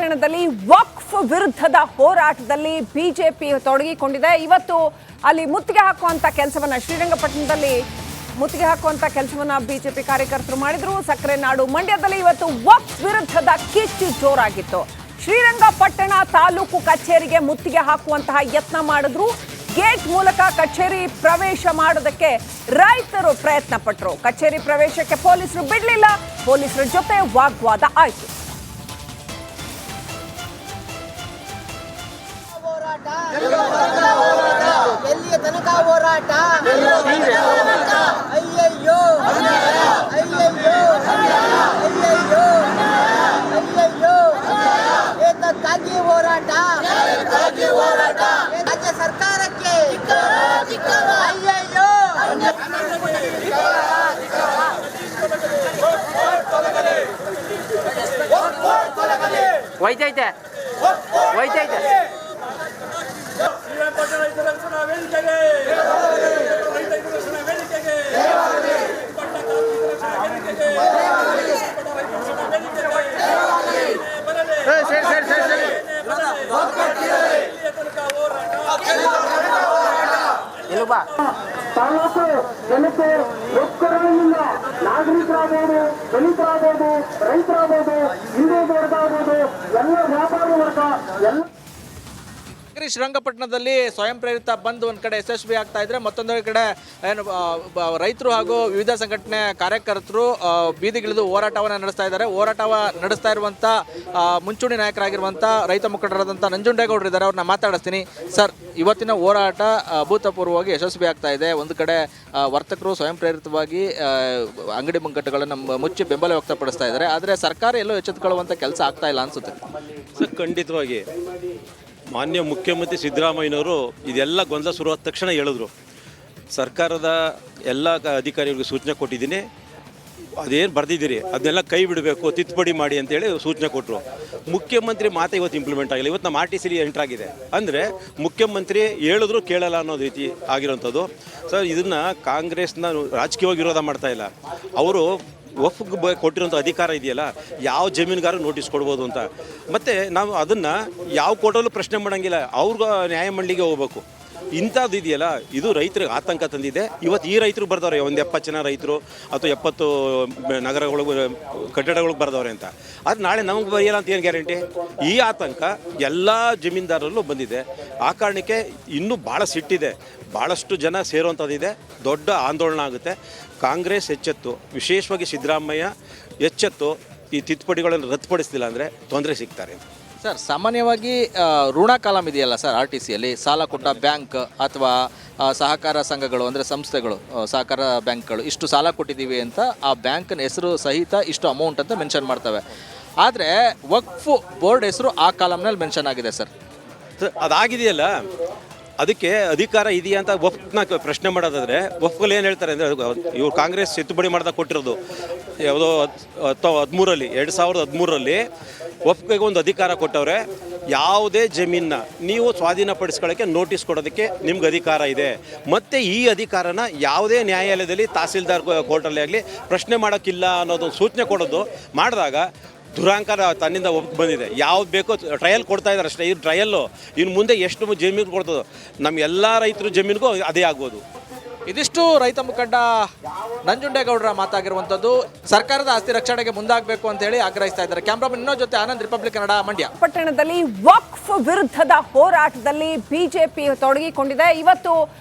ಪಟ್ಟಣದಲ್ಲಿ ವಕ್ಫ್ ವಿರುದ್ಧದ ಹೋರಾಟದಲ್ಲಿ ಬಿಜೆಪಿ ತೊಡಗಿಕೊಂಡಿದೆ. ಇವತ್ತು ಅಲ್ಲಿ ಮುತ್ತಿಗೆ ಹಾಕುವಂತ ಕೆಲಸವನ್ನ ಶ್ರೀರಂಗಪಟ್ಟಣದಲ್ಲಿ ಮುತ್ತಿಗೆ ಹಾಕುವಂತ ಕೆಲಸವನ್ನ ಬಿಜೆಪಿ ಕಾರ್ಯಕರ್ತರು ಮಾಡಿದ್ರು. ಸಕ್ಕರೆ ನಾಡು ಮಂಡ್ಯದಲ್ಲಿ ಇವತ್ತು ವಕ್ಫ್ ವಿರುದ್ಧದ ಕಿಚ್ಚು ಜೋರಾಗಿತ್ತು. ಶ್ರೀರಂಗಪಟ್ಟಣ ತಾಲೂಕು ಕಚೇರಿಗೆ ಮುತ್ತಿಗೆ ಹಾಕುವಂತಹ ಯತ್ನ ಮಾಡಿದ್ರು. ಗೇಟ್ ಮೂಲಕ ಕಚೇರಿ ಪ್ರವೇಶ ಮಾಡೋದಕ್ಕೆ ರೈತರು ಪ್ರಯತ್ನ ಪಟ್ಟರು. ಕಚೇರಿ ಪ್ರವೇಶಕ್ಕೆ ಪೊಲೀಸರು ಬಿಡಲಿಲ್ಲ. ಪೊಲೀಸರ ಜೊತೆ ವಾಗ್ವಾದ ಆಯಿತು. ಎಲ್ಲಿಯ ತನಕ ಹೋರಾಟ? ಅಯ್ಯಯ್ಯೋ ಅಯ್ಯಯ್ಯೋ ಅಯ್ಯಯ್ಯೋ ಅಯ್ಯಯ್ಯೋ ಏತಕ್ಕಾಗಿ ಹೋರಾಟ? ರಾಜ್ಯ ಸರ್ಕಾರಕ್ಕೆ ಅಯ್ಯಯ್ಯೋ. ಹೋಯ್ತೈತೆ ಹೋಯ್ತೈತೆ ತಾಲೂಕು ಜನತೆ ಒಕ್ಕೂಟದಿಂದ ನಾಗರಿಕರಾಗಬಹುದು, ದಲಿತರಾಗಬಹುದು, ರೈತರಾಗಬಹುದು, ಹಿಂದೂ ವರ್ಗರಾಗಬಹುದು, ಎಲ್ಲ ವ್ಯಾಪಾರ ವರ್ಗ ಎಲ್ಲ ಶ್ರೀರಂಗಪಟ್ಟಣದಲ್ಲಿ ಸ್ವಯಂ ಪ್ರೇರಿತ ಬಂದ್ ಒಂದು ಕಡೆ ಯಶಸ್ವಿ ಆಗ್ತಾ ಇದ್ರೆ, ಮತ್ತೊಂದು ಕಡೆ ಏನು ರೈತರು ಹಾಗೂ ವಿವಿಧ ಸಂಘಟನೆ ಕಾರ್ಯಕರ್ತರು ಬೀದಿಗಿಳಿದು ಹೋರಾಟವನ್ನು ನಡೆಸ್ತಾ ಇದ್ದಾರೆ. ನಡೆಸ್ತಾ ಇರುವಂಥ ಮುಂಚೂಣಿ ನಾಯಕರಾಗಿರುವಂಥ ರೈತ ಮುಖಂಡರಾದಂಥ ನಂಜುಂಡೇಗೌಡರು ಇದ್ದಾರೆ. ಅವ್ರನ್ನ ಮಾತಾಡಿಸ್ತೀನಿ. ಸರ್, ಇವತ್ತಿನ ಹೋರಾಟ ಅಭೂತಪೂರ್ವವಾಗಿ ಯಶಸ್ವಿ ಆಗ್ತಾ ಇದೆ. ಒಂದು ಕಡೆ ವರ್ತಕರು ಸ್ವಯಂ ಪ್ರೇರಿತವಾಗಿ ಅಂಗಡಿ ಮುಂಗಟ್ಟುಗಳನ್ನು ಮುಚ್ಚಿ ಬೆಂಬಲ ವ್ಯಕ್ತಪಡಿಸ್ತಾ ಇದ್ದಾರೆ. ಆದರೆ ಸರ್ಕಾರ ಎಲ್ಲೋ ಎಚ್ಚೆತ್ತುಕೊಳ್ಳುವಂಥ ಕೆಲಸ ಆಗ್ತಾ ಇಲ್ಲ ಅನಿಸುತ್ತೆ. ಸರ್, ಖಂಡಿತವಾಗಿ ಮಾನ್ಯ ಮುಖ್ಯಮಂತ್ರಿ ಸಿದ್ದರಾಮಯ್ಯನವರು ಇದೆಲ್ಲ ಗೊಂದಲ ಶುರುವಾದ ತಕ್ಷಣ ಹೇಳಿದ್ರು, ಸರ್ಕಾರದ ಎಲ್ಲ ಅಧಿಕಾರಿಗಳಿಗೆ ಸೂಚನೆ ಕೊಟ್ಟಿದ್ದೀನಿ, ಅದೇನು ಬರೆದಿದ್ದೀರಿ ಅದನ್ನೆಲ್ಲ ಕೈ ಬಿಡಬೇಕು, ತಿದ್ದುಪಡಿ ಮಾಡಿ ಅಂತೇಳಿ ಸೂಚನೆ ಕೊಟ್ಟರು. ಮುಖ್ಯಮಂತ್ರಿ ಮಾತು ಇವತ್ತು ಇಂಪ್ಲಿಮೆಂಟ್ ಆಗಿಲ್ಲ. ಇವತ್ತು ನಮ್ಮ RTC ಎಂಟರ್ ಆಗಿದೆ. ಅಂದರೆ ಮುಖ್ಯಮಂತ್ರಿ ಹೇಳಿದ್ರು ಕೇಳಲ್ಲ ಅನ್ನೋ ರೀತಿ ಆಗಿರೋಂಥದ್ದು. ಸರ್, ಇದನ್ನು ಕಾಂಗ್ರೆಸ್ನ ರಾಜಕೀಯವಾಗಿ ವಿರೋಧ ಮಾಡ್ತಾ ಇಲ್ಲ. ಅವರು ವಕ್ಫ್ಗೆ ಕೊಟ್ಟಿರೋಂಥ ಅಧಿಕಾರ ಇದೆಯಲ್ಲ, ಯಾವ ಜಮೀನುಗಾರ ನೋಟಿಸ್ ಕೊಡ್ಬೋದು ಅಂತ. ಮತ್ತು ನಾವು ಅದನ್ನು ಯಾವ ಕೋರ್ಟಲ್ಲೂ ಪ್ರಶ್ನೆ ಮಾಡೋಂಗಿಲ್ಲ, ಅವ್ರಿಗೆ ನ್ಯಾಯಮಂಡಳಿಗೆ ಹೋಗ್ಬೇಕು. ಇಂಥದ್ದು ಇದೆಯಲ್ಲ, ಇದು ರೈತರಿಗೆ ಆತಂಕ ತಂದಿದೆ. ಇವತ್ತು ಈ ರೈತರು ಬರ್ದವ್ರೆ, ಒಂದು 70 ಜನ ರೈತರು ಅಥವಾ 70 ನಗರಗಳು ಕಟ್ಟಡಗಳಿಗೆ ಬರ್ದವ್ರೆ ಅಂತ. ಅದು ನಾಳೆ ನಮಗೆ ಬರೆಯಲ್ಲ ಅಂತ ಏನು ಗ್ಯಾರಂಟಿ? ಈ ಆತಂಕ ಎಲ್ಲ ಜಮೀನ್ದಾರರಲ್ಲೂ ಬಂದಿದೆ. ಆ ಕಾರಣಕ್ಕೆ ಇನ್ನೂ ಭಾಳ ಸಿಟ್ಟಿದೆ, ಭಾಳಷ್ಟು ಜನ ಸೇರುವಂಥದ್ದಿದೆ. ದೊಡ್ಡ ಆಂದೋಲನ ಆಗುತ್ತೆ. ಕಾಂಗ್ರೆಸ್ ಎಚ್ಚೆತ್ತು, ವಿಶೇಷವಾಗಿ ಸಿದ್ದರಾಮಯ್ಯ ಎಚ್ಚೆತ್ತು ಈ ತಿದ್ದುಪಡಿಗಳನ್ನು ರದ್ದುಪಡಿಸ್ತಿಲ್ಲ ಅಂದರೆ ತೊಂದರೆ ಸಿಗ್ತಾರೆ. ಸರ್, ಸಾಮಾನ್ಯವಾಗಿ ಋಣ ಕಾಲಮ್ ಇದೆಯಲ್ಲ ಸರ್, RTCಯಲ್ಲಿ ಸಾಲ ಕೊಟ್ಟ ಬ್ಯಾಂಕ್ ಅಥವಾ ಸಹಕಾರ ಸಂಘಗಳು ಅಂದರೆ ಸಂಸ್ಥೆಗಳು, ಸಹಕಾರ ಬ್ಯಾಂಕ್ಗಳು ಇಷ್ಟು ಸಾಲ ಕೊಟ್ಟಿದ್ದೀವಿ ಅಂತ ಆ ಬ್ಯಾಂಕ್ನ ಹೆಸರು ಸಹಿತ ಇಷ್ಟು ಅಮೌಂಟ್ ಅಂತ ಮೆನ್ಷನ್ ಮಾಡ್ತವೆ. ಆದರೆ ವಕ್ಫ್ ಬೋರ್ಡ್ ಹೆಸರು ಆ ಕಾಲಮ್ನಲ್ಲಿ ಮೆನ್ಷನ್ ಆಗಿದೆ ಸರ್. ಅದಾಗಿದೆಯಲ್ಲ, ಅದಕ್ಕೆ ಅಧಿಕಾರ ಇದೆಯಾ ಅಂತ ವಕ್ಫ್ನ ಪ್ರಶ್ನೆ ಮಾಡೋದಾದರೆ ವಕ್ಫಲ್ಲಿ ಏನು ಹೇಳ್ತಾರೆ ಅಂದರೆ, ಇವರು ಕಾಂಗ್ರೆಸ್ ತಿದ್ದುಪಡಿ ಮಾಡ್ದಾಗ ಕೊಟ್ಟಿರೋದು ಯಾವುದೋ 2013ರಲ್ಲಿ ವಕ್ಫ್ಗೆ ಒಂದು ಅಧಿಕಾರ ಕೊಟ್ಟವ್ರೆ. ಯಾವುದೇ ಜಮೀನನ್ನ ನೀವು ಸ್ವಾಧೀನಪಡಿಸ್ಕೊಳ್ಳೋಕ್ಕೆ ನೋಟಿಸ್ ಕೊಡೋದಕ್ಕೆ ನಿಮ್ಗೆ ಅಧಿಕಾರ ಇದೆ. ಮತ್ತು ಈ ಅಧಿಕಾರನ ಯಾವುದೇ ನ್ಯಾಯಾಲಯದಲ್ಲಿ ತಹಸೀಲ್ದಾರ್ ಕೋರ್ಟಲ್ಲಿ ಆಗಲಿ ಪ್ರಶ್ನೆ ಮಾಡೋಕ್ಕಿಲ್ಲ ಅನ್ನೋದು ಸೂಚನೆ ಕೊಡೋದು ಮಾಡಿದಾಗ ದುರಾಂಕಾರ ತನ್ನಿಂದ ಒಪ್ಪಿಗೆ ಬಂದಿದೆ. ಯಾವ್ದು ಬೇಕೋ ಟ್ರಯಲ್ ಕೊಡ್ತಾ ಇದ್ದಾರೆ ಅಷ್ಟೇ. ಈ ಟ್ರಯಲ್ಲು ಇನ್ನು ಮುಂದೆ ಎಷ್ಟು ಜಮೀನು ಕೊಡ್ತದೋ ನಮ್ಮ ಎಲ್ಲ ರೈತರು ಜಮೀನಿಗೂ ಅದೇ ಆಗ್ಬೋದು. ಇದಿಷ್ಟು ರೈತ ಮುಖಂಡ ನಂಜುಂಡೇಗೌಡರ ಮಾತಾಗಿರುವಂಥದ್ದು. ಸರ್ಕಾರದ ಆಸ್ತಿ ರಕ್ಷಣೆಗೆ ಮುಂದಾಗಬೇಕು ಅಂತ ಹೇಳಿ ಆಗ್ರಹಿಸ್ತಾ ಇದ್ದಾರೆ. ಕ್ಯಾಮ್ರಾಮನ್ ಇನ್ನೋ ಜೊತೆ ಆನಂದ್, ರಿಪಬ್ಲಿಕ್ ಕನ್ನಡ, ಮಂಡ್ಯ. ಪಟ್ಟಣದಲ್ಲಿ ವಕ್ಫ್ ವಿರುದ್ಧದ ಹೋರಾಟದಲ್ಲಿ ಬಿಜೆಪಿ ತೊಡಗಿಕೊಂಡಿದೆ. ಇವತ್ತು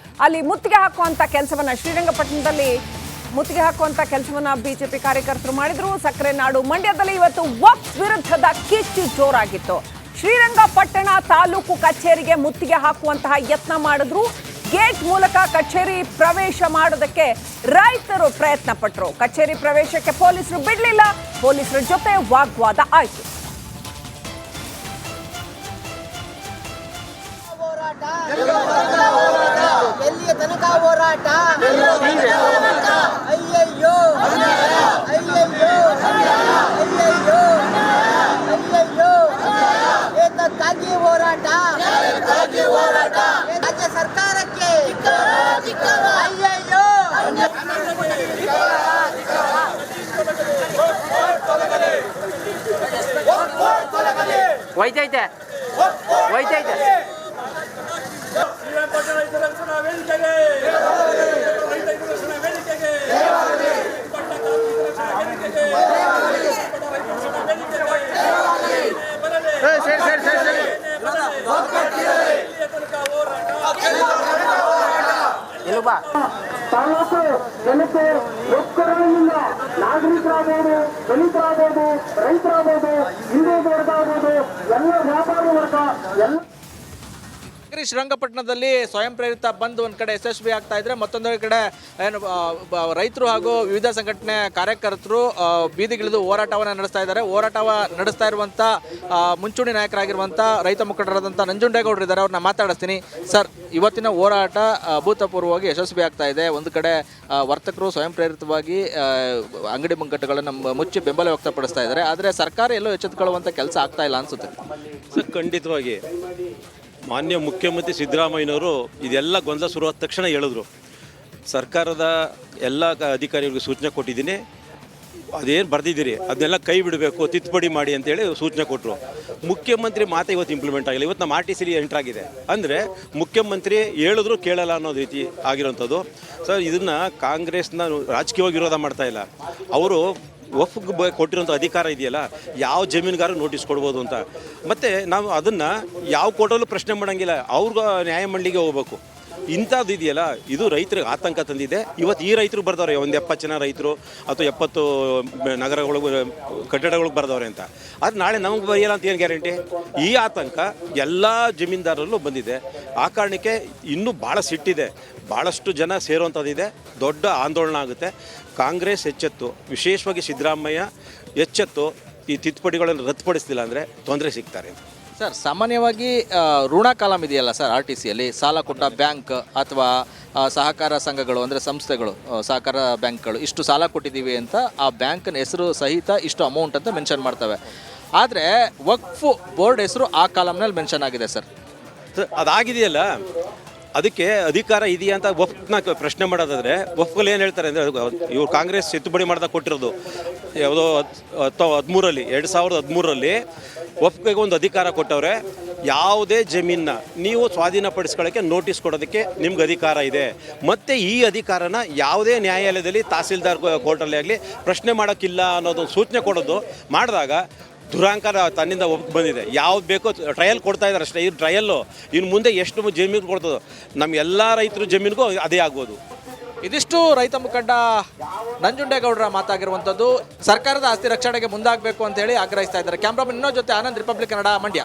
ಅಲ್ಲಿ ಮುತ್ತಿಗೆ ಹಾಕುವಂತ ಕೆಲಸವನ್ನ ಶ್ರೀರಂಗಪಟ್ಟಣದಲ್ಲಿ ಮುತ್ತಿಗೆ ಹಾಕುವಂತ ಕೆಲಸವನ್ನ ಬಿಜೆಪಿ ಕಾರ್ಯಕರ್ತರು ಮಾಡಿದ್ರು. ಸಕ್ಕರೆ ನಾಡು ಮಂಡ್ಯದಲ್ಲಿ ಇವತ್ತು ವಕ್ಫ್ ವಿರುದ್ಧದ ಕಿಚ್ಚು ಜೋರಾಗಿತ್ತು. ಶ್ರೀರಂಗಪಟ್ಟಣ ತಾಲೂಕು ಕಚೇರಿಗೆ ಮುತ್ತಿಗೆ ಹಾಕುವಂತಹ ಯತ್ನ ಮಾಡಿದ್ರು. ಗೇಟ್ ಮೂಲಕ ಕಚೇರಿ ಪ್ರವೇಶ ಮಾಡೋದಕ್ಕೆ ರೈತರು ಪ್ರಯತ್ನ ಪಟ್ಟರು. ಕಚೇರಿ ಪ್ರವೇಶಕ್ಕೆ ಪೊಲೀಸರು ಬಿಡಲಿಲ್ಲ. ಪೊಲೀಸರ ಜೊತೆ ವಾಗ್ವಾದ ಆಯಿತು. ಎಲ್ಲಿಯ ತನಕ ಹೋರಾಟ? ಅಯ್ಯಯ್ಯೋ ಅಯ್ಯಯ್ಯೋ ಅಯ್ಯಯ್ಯೋ ಅಯ್ಯಯ್ಯೋ ಏತಕ್ಕಾಗಿ ಹೋರಾಟ? ರಾಜ್ಯ ಸರ್ಕಾರಕ್ಕೆ ಅಯ್ಯಯ್ಯೋ. ತೊಲಗಲಿ ಹೋಯ್ತೈತೆ ಹೋಯ್ತೈತೆ ಇಲ್ಲು ಬಾ ತಾಲೂಕು ಜನತೆ ಒಕ್ಕೂಟದಿಂದ ನಾಗರಿಕರಾಗಬಹುದು, ದಲಿತರಾಗಬಹುದು, ರೈತರಾಗಬಹುದು, ಹಿಂದೂ ವರ್ಗಾಗಬಹುದು, ಎಲ್ಲ ವ್ಯಾಪಾರಿ ವರ್ಗ ಎಲ್ಲ ಶ್ರೀರಂಗಪಟ್ಟಣದಲ್ಲಿ ಸ್ವಯಂ ಪ್ರೇರಿತ ಬಂದ್ ಒಂದ್ ಕಡೆ ಯಶಸ್ವಿ ಆಗ್ತಾ ಇದ್ರೆ ಮತ್ತೊಂದು ಕಡೆ ಏನು ರೈತರು ಹಾಗೂ ವಿವಿಧ ಸಂಘಟನೆ ಕಾರ್ಯಕರ್ತರು ಬೀದಿಗಿಳಿದು ಹೋರಾಟವನ್ನು ನಡೆಸ್ತಾ ಇದ್ದಾರೆ. ನಡೆಸ್ತಾ ಇರುವಂತ ಮುಂಚೂಣಿ ನಾಯಕರಾಗಿರುವಂತ ರೈತ ಮುಖಂಡರಾದಂಥ ನಂಜುಂಡೇಗೌಡರು ಇದ್ದಾರೆ. ಅವ್ರನ್ನ ಮಾತಾಡಿಸ್ತೀನಿ. ಸರ್, ಇವತ್ತಿನ ಹೋರಾಟ ಅಭೂತಪೂರ್ವವಾಗಿ ಯಶಸ್ವಿ ಆಗ್ತಾ ಇದೆ. ಒಂದು ಕಡೆ ವರ್ತಕರು ಸ್ವಯಂ ಪ್ರೇರಿತವಾಗಿ ಅಂಗಡಿ ಮುಂಗಟ್ಟುಗಳನ್ನು ಮುಚ್ಚಿ ಬೆಂಬಲ ವ್ಯಕ್ತಪಡಿಸ್ತಾ ಇದ್ದಾರೆ. ಆದರೆ ಸರ್ಕಾರ ಎಲ್ಲೋ ಎಚ್ಚೆತ್ತುಕೊಳ್ಳುವಂಥ ಕೆಲಸ ಆಗ್ತಾ ಇಲ್ಲ ಅನ್ಸುತ್ತೆ. ಸರ್, ಖಂಡಿತವಾಗಿ ಮಾನ್ಯ ಮುಖ್ಯಮಂತ್ರಿ ಸಿದ್ದರಾಮಯ್ಯನವರು ಇದೆಲ್ಲ ಗೊಂದಲ ಶುರುವಾದ ತಕ್ಷಣ ಹೇಳಿದ್ರು. ಸರ್ಕಾರದ ಎಲ್ಲ ಅಧಿಕಾರಿಗಳಿಗೆ ಸೂಚನೆ ಕೊಟ್ಟಿದ್ದೀನಿ, ಅದೇನು ಬರೆದಿದ್ದೀರಿ ಅದನ್ನೆಲ್ಲ ಕೈ ಬಿಡಬೇಕು, ತಿದ್ದುಪಡಿ ಮಾಡಿ ಅಂತೇಳಿ ಸೂಚನೆ ಕೊಟ್ಟರು. ಮುಖ್ಯಮಂತ್ರಿ ಮಾತು ಇವತ್ತು ಇಂಪ್ಲಿಮೆಂಟ್ ಆಗಿಲ್ಲ. ಇವತ್ತು ನಮ್ಮ RTC ಎಂಟ್ರಾಗಿದೆ ಅಂದರೆ ಮುಖ್ಯಮಂತ್ರಿ ಹೇಳಿದ್ರು ಕೇಳಲ್ಲ ಅನ್ನೋದು ರೀತಿ ಆಗಿರೋಂಥದ್ದು. ಸರ್, ಇದನ್ನು ಕಾಂಗ್ರೆಸ್ನ ರಾಜಕೀಯವಾಗಿ ವಿರೋಧ ಮಾಡ್ತಾ ಇಲ್ಲ. ಅವರು ವಫ್ಗೆ ಕೊಟ್ಟಿರೋಂಥ ಅಧಿಕಾರ ಇದೆಯಲ್ಲ, ಯಾವ ಜಮೀನುಗಾರ ನೋಟಿಸ್ ಕೊಡ್ಬೋದು ಅಂತ. ಮತ್ತು ನಾವು ಅದನ್ನು ಯಾವ ಕೋರ್ಟಲ್ಲೂ ಪ್ರಶ್ನೆ ಮಾಡೋಂಗಿಲ್ಲ, ಅವ್ರಿಗೆ ನ್ಯಾಯಮಂಡಳಿಗೆ ಹೋಗ್ಬೇಕು. ಇಂಥದ್ದು ಇದೆಯಲ್ಲ, ಇದು ರೈತರಿಗೆ ಆತಂಕ ತಂದಿದೆ. ಇವತ್ತು ಈ ರೈತರು ಬರ್ದವ್ರೆ, ಒಂದು 70 ಜನ ರೈತರು ಅಥವಾ 70 ನಗರಗಳಿಗೆ ಕಟ್ಟಡಗಳಿಗೆ ಬರ್ದವ್ರೆ ಅಂತ. ಅದು ನಾಳೆ ನಮಗೆ ಬರೆಯಲ್ಲ ಅಂತ ಏನು ಗ್ಯಾರಂಟಿ? ಈ ಆತಂಕ ಎಲ್ಲ ಜಮೀನ್ದಾರರಲ್ಲೂ ಬಂದಿದೆ. ಆ ಕಾರಣಕ್ಕೆ ಇನ್ನೂ ಭಾಳ ಸಿಟ್ಟಿದೆ, ಭಾಳಷ್ಟು ಜನ ಸೇರುವಂಥದ್ದಿದೆ. ದೊಡ್ಡ ಆಂದೋಲನ ಆಗುತ್ತೆ. ಕಾಂಗ್ರೆಸ್ ಎಚ್ಚೆತ್ತು, ವಿಶೇಷವಾಗಿ ಸಿದ್ದರಾಮಯ್ಯ ಎಚ್ಚೆತ್ತು ಈ ತಿದ್ದುಪಡಿಗಳನ್ನು ರದ್ದುಪಡಿಸ್ತಿಲ್ಲ ಅಂದರೆ ತೊಂದರೆ ಸಿಗ್ತಾರೆ. ಸರ್, ಸಾಮಾನ್ಯವಾಗಿ ಋಣ ಕಾಲಮ್ ಇದೆಯಲ್ಲ ಸರ್, RTCಯಲ್ಲಿ ಸಾಲ ಕೊಟ್ಟ ಬ್ಯಾಂಕ್ ಅಥವಾ ಸಹಕಾರ ಸಂಘಗಳು ಅಂದರೆ ಸಂಸ್ಥೆಗಳು, ಸಹಕಾರ ಬ್ಯಾಂಕ್ಗಳು ಇಷ್ಟು ಸಾಲ ಕೊಟ್ಟಿದ್ದೀವಿ ಅಂತ ಆ ಬ್ಯಾಂಕ್ನ ಹೆಸರು ಸಹಿತ ಇಷ್ಟು ಅಮೌಂಟ್ ಅಂತ ಮೆನ್ಷನ್ ಮಾಡ್ತವೆ. ಆದರೆ ವಕ್ಫ್ ಬೋರ್ಡ್ ಹೆಸರು ಆ ಕಾಲಮ್ನಲ್ಲಿ ಮೆನ್ಷನ್ ಆಗಿದೆ ಸರ್. ಅದಾಗಿದೆಯಲ್ಲ, ಅದಕ್ಕೆ ಅಧಿಕಾರ ಇದೆಯಾ ಅಂತ ವಫ್ನ ಪ್ರಶ್ನೆ ಮಾಡೋದಾದರೆ ವಫ್ಗಳು ಏನು ಹೇಳ್ತಾರೆ ಅಂದರೆ, ಇವರು ಕಾಂಗ್ರೆಸ್ ತಿದ್ದುಪಡಿ ಮಾಡ್ದಾಗ ಕೊಟ್ಟಿರೋದು ಯಾವುದೋ 2013ರಲ್ಲಿ ವಫ್ಗೆ ಒಂದು ಅಧಿಕಾರ ಕೊಟ್ಟವ್ರೆ. ಯಾವುದೇ ಜಮೀನನ್ನ ನೀವು ಸ್ವಾಧೀನಪಡಿಸ್ಕೊಳ್ಳೋಕ್ಕೆ ನೋಟಿಸ್ ಕೊಡೋದಕ್ಕೆ ನಿಮ್ಗೆ ಅಧಿಕಾರ ಇದೆ. ಮತ್ತು ಈ ಅಧಿಕಾರನ ಯಾವುದೇ ನ್ಯಾಯಾಲಯದಲ್ಲಿ ತಹಸೀಲ್ದಾರ್ ಕೋರ್ಟಲ್ಲಿ ಆಗಲಿ ಪ್ರಶ್ನೆ ಮಾಡೋಕ್ಕಿಲ್ಲ ಅನ್ನೋದೊಂದು ಸೂಚನೆ ಕೊಡೋದು ಮಾಡಿದಾಗ ದುರಾಂಕಾರ ತನ್ನಿಂದ ಬಂದಿದೆ. ಯಾವ್ದು ಬೇಕೋ ಟ್ರಯಲ್ ಕೊಡ್ತಾ ಇದ್ದಾರೆ ಅಷ್ಟೇ. ಈ ಟ್ರಯಲ್ಲು ಇನ್ನು ಮುಂದೆ ಎಷ್ಟು ಜಮೀನು ಕೊಡ್ತದೋ ನಮ್ಮ ಎಲ್ಲ ರೈತರ ಜಮೀನಿಗೂ ಅದೇ ಆಗ್ಬೋದು. ಇದಿಷ್ಟು ರೈತ ಮುಖಂಡ ನಂಜುಂಡೇಗೌಡರ ಮಾತಾಗಿರುವಂಥದ್ದು. ಸರ್ಕಾರದ ಆಸ್ತಿ ರಕ್ಷಣೆಗೆ ಮುಂದಾಗಬೇಕು ಅಂತ ಹೇಳಿ ಆಗ್ರಹಿಸ್ತಾ ಇದ್ದಾರೆ. ಕ್ಯಾಮ್ರಾಮನ್ ಇನ್ನೋ ಜೊತೆ ಆನಂದ್, ರಿಪಬ್ಲಿಕ್ ಕನ್ನಡ, ಮಂಡ್ಯ.